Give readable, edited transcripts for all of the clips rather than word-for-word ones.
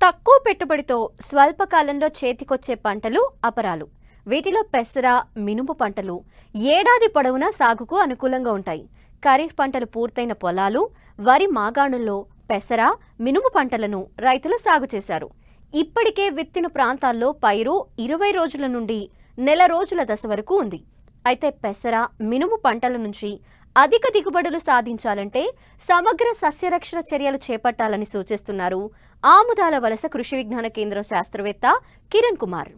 తక్కువ పెట్టుబడితో స్వల్పకాలంలో చేతికొచ్చే పంటలు అపరాలు. వీటిలో పెసర, మినుము పంటలు ఏడాది పొడవునా సాగుకు అనుకూలంగా ఉంటాయి. ఖరీఫ్ పంటలు పూర్తయిన పొలాలు, వరి మాగాణుల్లో పెసర, మినుము పంటలను రైతులు సాగు చేశారు. ఇప్పటికే విత్తిన ప్రాంతాల్లో పైరు 20 రోజుల నుండి నెల రోజుల దశ వరకు ఉంది. అయితే పెసర, మినుము పంటల నుంచి అధిక దిగుబడులు సాధించాలంటే సమగ్ర సస్యరక్షణ చర్యలు చేపట్టాలని సూచిస్తున్నారు ఆముదాల వలస కృషి విజ్ఞాన కేంద్రం శాస్త్రవేత్త కిరణ్ కుమార్.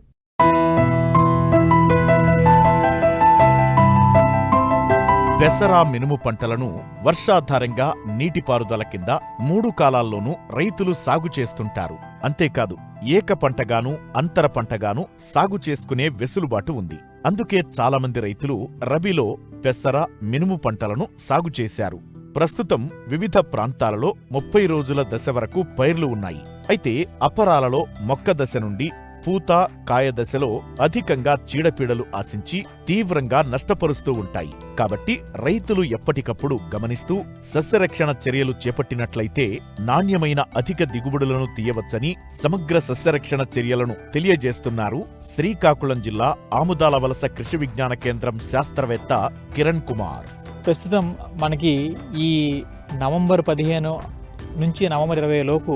పెసర, మినుము పంటలను వర్షాధారంగా నీటిపారుదల కింద 3 కాలాల్లోనూ రైతులు సాగు చేస్తుంటారు. అంతేకాదు ఏక పంటగాను, అంతర పంటగాను సాగు చేసుకునే వెసులుబాటు ఉంది. అందుకే చాలామంది రైతులు రబీలో పెసర, మినుము పంటలను సాగు చేశారు. ప్రస్తుతం వివిధ ప్రాంతాలలో 30 రోజుల దశ వరకు పైర్లు ఉన్నాయి. అయితే అపరాలలో మొక్క దశ నుండి పూత, కాయ దశలో అధికంగా చీడపీడలు ఆశించి తీవ్రంగా నష్టపరుస్తూ ఉంటాయి. కాబట్టి రైతులు ఎప్పటికప్పుడు గమనిస్తూ సస్యరక్షణ చర్యలు చేపట్టినట్లయితే నాణ్యమైన అధిక దిగుబడులను తీయవచ్చని సమగ్ర సస్యరక్షణ చర్యలను తెలియజేస్తున్నారు శ్రీకాకుళం జిల్లా ఆముదాల వలస కృషి విజ్ఞాన కేంద్రం శాస్త్రవేత్త కిరణ్ కుమార్. ప్రస్తుతం మనకి ఈ నవంబర్ 15 నుంచి నవంబర్ 20 లోపు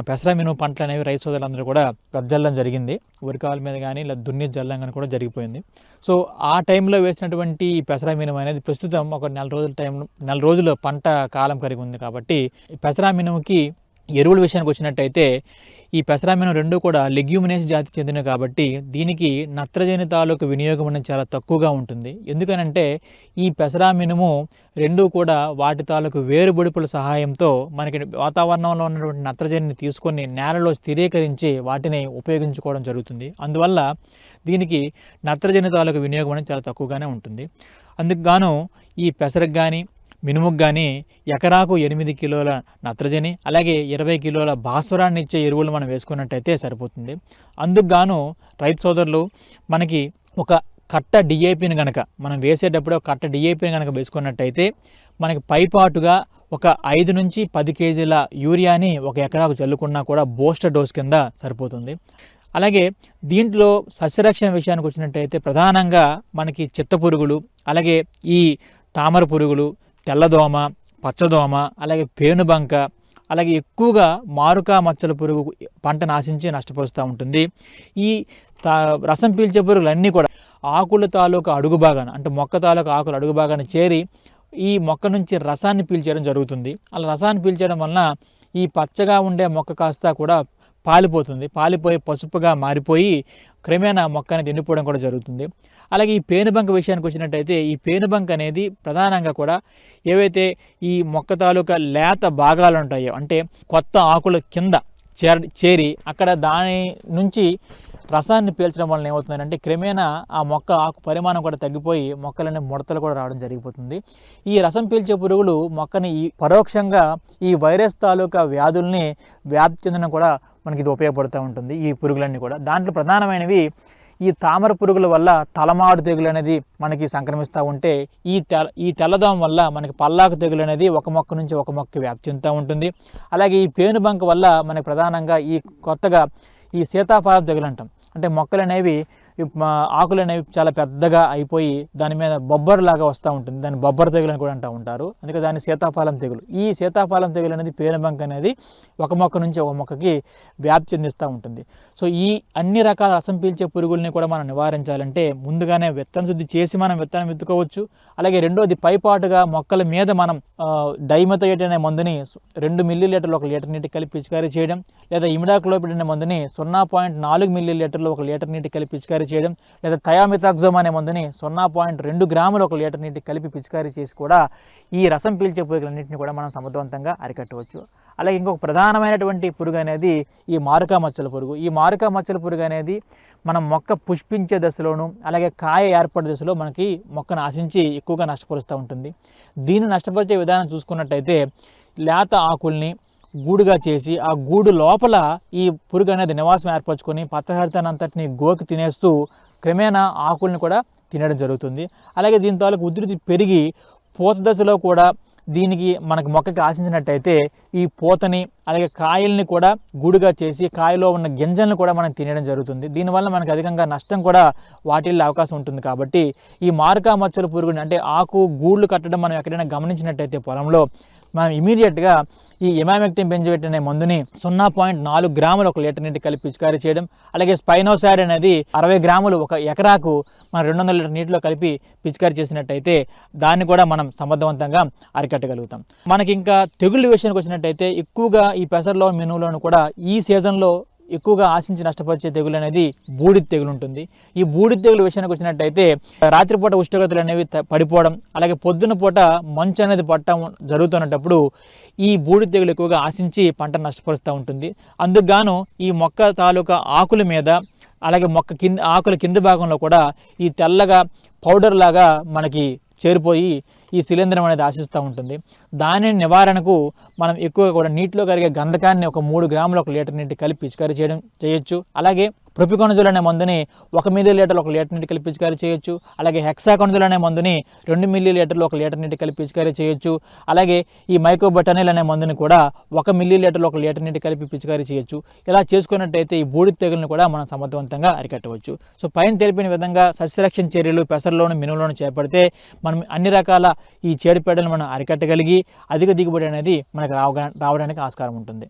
పెసర, మినుము పంటలు అనేవి రైతు సోదరులందరూ కూడా వెదజల్లడం జరిగింది. ఉరికాల మీద కానీ ఇలా దున్ని జల్లం కానీ కూడా జరిగిపోయింది. సో ఆ టైంలో వేసినటువంటి ఈ పెసర, మినుము అనేది ప్రస్తుతం ఒక నెల రోజుల పంట కాలం కలిగి ఉంది. కాబట్టి పెసర, మినుముకి ఎరువుల విషయానికి వచ్చినట్టయితే ఈ పెసర, మినుము రెండు కూడా లెగ్యూమినేసి జాతికి చెందినవి. కాబట్టి దీనికి నత్రజని తాలూకు వినియోగం అనేది చాలా తక్కువగా ఉంటుంది. ఎందుకనంటే ఈ పెసర, మినుము రెండూ కూడా వాటి తాలూకు వేరుబొడుపుల సహాయంతో మనకి వాతావరణంలో ఉన్నటువంటి నత్రజనిని తీసుకొని నేలలో స్థిరీకరించి వాటిని ఉపయోగించుకోవడం జరుగుతుంది. అందువల్ల దీనికి నత్రజని తాలూకు వినియోగం అనేది చాలా తక్కువగానే ఉంటుంది. అందుకు గాను ఈ పెసరకు కానీ మినుముకు కానీ ఎకరాకు 8 కిలోల నత్రజని, అలాగే 20 కిలోల భాస్వరాన్ని ఇచ్చే ఎరువులు మనం వేసుకున్నట్టయితే సరిపోతుంది. అందుకు గాను రైతు సోదరులు మనకి ఒక కట్ట డిఏపిని కనుక మనం వేసేటప్పుడు ఒక కట్ట డిఏపిని కనుక వేసుకున్నట్టయితే మనకి పైపాటుగా ఒక 5 నుంచి 10 కేజీల యూరియాని ఒక ఎకరాకు చల్లుకున్నా కూడా బూస్టర్ డోస్ కింద సరిపోతుంది. అలాగే దీంట్లో సస్యరక్షణ విషయానికి వచ్చినట్టయితే ప్రధానంగా మనకి చిత్తపురుగులు, అలాగే ఈ తామర పురుగులు, తెల్లదోమ, పచ్చదోమ, అలాగే పేనుబంక, అలాగే ఎక్కువగా మారుకా మచ్చల పురుగు పంటను ఆశించి నష్టపరుస్తూ ఉంటుంది. ఈ రసం పీల్చే పురుగులన్నీ కూడా ఆకుల తాలూకా అడుగు భాగాన, అంటే మొక్క తాలూకా ఆకుల అడుగు భాగాన చేరి ఈ మొక్క నుంచి రసాన్ని పీల్చేయడం జరుగుతుంది. అలా రసాన్ని పీల్చేయడం వలన ఈ పచ్చగా ఉండే మొక్క కాస్త కూడా పాలిపోతుంది. పాలిపోయి పసుపుగా మారిపోయి క్రమేణా మొక్క అనేది ఎండిపోవడం కూడా జరుగుతుంది. అలాగే ఈ పేనుబంక విషయానికి వచ్చినట్టయితే ఈ పేనుబంక అనేది ప్రధానంగా కూడా ఏవైతే ఈ మొక్క తాలూకా లేత భాగాలు ఉంటాయో, అంటే కొత్త ఆకుల కింద చేరి అక్కడ దాని నుంచి రసాన్ని పీల్చడం వలన ఏమవుతుందంటే క్రమేణా ఆ మొక్క ఆకు పరిమాణం కూడా తగ్గిపోయి మొక్కలనే ముడతలు కూడా రావడం జరిగిపోతుంది. ఈ రసం పీల్చే పురుగులు మొక్కని పరోక్షంగా ఈ వైరస్ తాలూకా వ్యాధుల్ని వ్యాప్తి చెందడం కూడా మనకి ఇది ఉపయోగపడుతూ ఉంటుంది. ఈ పురుగులన్నీ కూడా దాంట్లో ప్రధానమైనవి ఈ తామర పురుగుల వల్ల తలమాడు తెగులు అనేది మనకి సంక్రమిస్తూ ఉంటే ఈ తెల్లదోమ వల్ల మనకి పల్లాకు తెగులు అనేది ఒక మొక్క నుంచి ఒక మొక్క వ్యాప్తి చెందుతూ ఉంటుంది. అలాగే ఈ పేనుబంక వల్ల మనకి ప్రధానంగా ఈ కొత్తగా ఈ సీతాఫలం తెగులు అంటాం. అంటే మొక్కలు అనేవి ఆకులు అనేవి చాలా పెద్దగా అయిపోయి దాని మీద బొబ్బర్లాగా వస్తూ ఉంటుంది. దాన్ని బొబ్బర తెగులు అని కూడా అంటూ ఉంటారు. అందుకే దాన్ని సీతాఫలం తెగులు. ఈ సీతాఫలం తెగులు అనేది పేనుబంక అనేది ఒక మొక్క నుంచి ఒక మొక్కకి వ్యాప్తి చెందిస్తూ ఉంటుంది. సో ఈ అన్ని రకాల రసం పీల్చే పురుగుల్ని కూడా మనం నివారించాలంటే ముందుగానే విత్తన శుద్ధి చేసి మనం విత్తనం విత్తుకోవచ్చు. అలాగే రెండోది పైపాటుగా మొక్కల మీద మనం డైమెథోయేట్ అనే మందుని 2 మిల్లీలీటర్లు 1 లీటర్ నీటి కలిపి పిచికారీ చేయడం, లేదా ఇమిడాక్లోపిడ్ అనే మందుని 0.4 మిల్లీలీటర్లు 1 లీటర్ నీటి కలిపి పిచికారీ చేయడం, లేదా థయామిథాక్సోమ్ అనే మందుని 0.2 గ్రాములు 1 లీటర్ నీటి కలిపి పిచికారీ చేసి కూడా ఈ రసం పీల్చే పురుగులన్నింటినీ కూడా మనం సమర్థవంతంగా అరికట్టవచ్చు. అలాగే ఇంకొక ప్రధానమైనటువంటి పురుగు అనేది ఈ మారుకా మచ్చల పురుగు. ఈ మారుకా మచ్చల పురుగు అనేది మనం మొక్క పుష్పించే దశలోను, అలాగే కాయ ఏర్పడే దశలో మనకి మొక్కను ఆశించి ఎక్కువగా నష్టపరుస్తూ ఉంటుంది. దీన్ని నష్టపరిచే విధానం చూసుకున్నట్టయితే లేత ఆకుల్ని గూడుగా చేసి ఆ గూడు లోపల ఈ పురుగు అనేది నివాసం ఏర్పరచుకొని పచ్చహరితాన్ని అంతటిని గోకి తినేస్తూ క్రమేణా ఆకుల్ని కూడా తినడం జరుగుతుంది. అలాగే దీని తాలూకు ఉధృతి పెరిగి పూత దశలో కూడా దీనికి మనకు మొక్కకి ఆశించినట్టయితే ఈ పూతని అలాగే కాయల్ని కూడా గూడుగా చేసి కాయలో ఉన్న గింజలను కూడా మనం తినేయడం జరుగుతుంది. దీనివల్ల మనకు అధికంగా నష్టం కూడా వాటిల్లో అవకాశం ఉంటుంది. కాబట్టి ఈ మారుకా మచ్చల పురుగుని అంటే ఆకు గూళ్ళు కట్టడం మనం ఎక్కడైనా గమనించినట్టయితే పొలంలో మనం ఇమీడియట్గా ఈ ఇమామెక్టిన్ బెంజోయేట్ అనే మందుని 0.4 గ్రాములు 1 లీటర్ నీటి కలిపి పిచికారీ చేయడం, అలాగే స్పైనోసాడ్ అనేది 60 గ్రాములు 1 ఎకరాకు మనం 200 లీటర్ నీటిలో కలిపి పిచికారీ చేసినట్టయితే దాన్ని కూడా మనం సమర్థవంతంగా అరికట్టగలుగుతాం. మనకి ఇంకా తెగుళ్ళ విషయానికి వచ్చినట్టయితే ఎక్కువగా ఈ పెసరలో మినుములను కూడా ఈ సీజన్లో ఎక్కువగా ఆశించి నష్టపరిచే తెగులు అనేది బూడిద తెగులు ఉంటుంది. ఈ బూడిద తెగులు విషయానికి వచ్చినట్టయితే రాత్రిపూట ఉష్ణోగ్రతలు అనేవి పడిపోవడం, అలాగే పొద్దున పూట మంచు అనేది పట్టడం జరుగుతున్నప్పుడు ఈ బూడిద తెగులు ఎక్కువగా ఆశించి పంట నష్టపరుస్తూ ఉంటుంది. అందుకుగాను ఈ మొక్క తాలూకా ఆకుల మీద అలాగే మొక్క కింద ఆకుల కింద భాగంలో కూడా ఈ తెల్లగా పౌడర్ లాగా మనకి చేరిపోయి ఈ శిలీంధ్రం అనేది ఆశిస్తూ ఉంటుంది. దాని నివారణకు మనం ఎక్కువగా కూడా నీటిలో కరిగే గంధకాన్ని 3 గ్రాములు 1 లీటర్ నీటి కలిపి పిచికారీ చేయొచ్చు. అలాగే ప్రొపికొనజోల్ అనే మందుని 1 మిల్లీ లీటర్ 1 లీటర్ నీటి కలిపి పిచికారీ చేయొచ్చు. అలాగే హెక్సాకొనజోల్ అనే మందుని 2 మిల్లీ లీటర్లు 1 లీటర్ నీటి కలిపి పిచికారీ చేయొచ్చు. అలాగే ఈ మైకోబటనిల్ అనే మందుని కూడా 1 మిల్లీ లీటర్లు 1 లీటర్ నీటి కలిపి పిచికారీ చేయొచ్చు. ఇలా చేసుకున్నట్టయితే ఈ బూడిద తెగులను కూడా మనం సమర్థవంతంగా అరికట్టవచ్చు. సో పైన తెలిపిన విధంగా సస్యరక్షణ చర్యలు పెసరలోను మినుములోను చేపడితే మనం అన్ని రకాల ఈ చీడపీడలను మనం అరికట్టగలిగి అధిక దిగుబడి అనేది మనకు రావడానికి ఆస్కారం ఉంటుంది.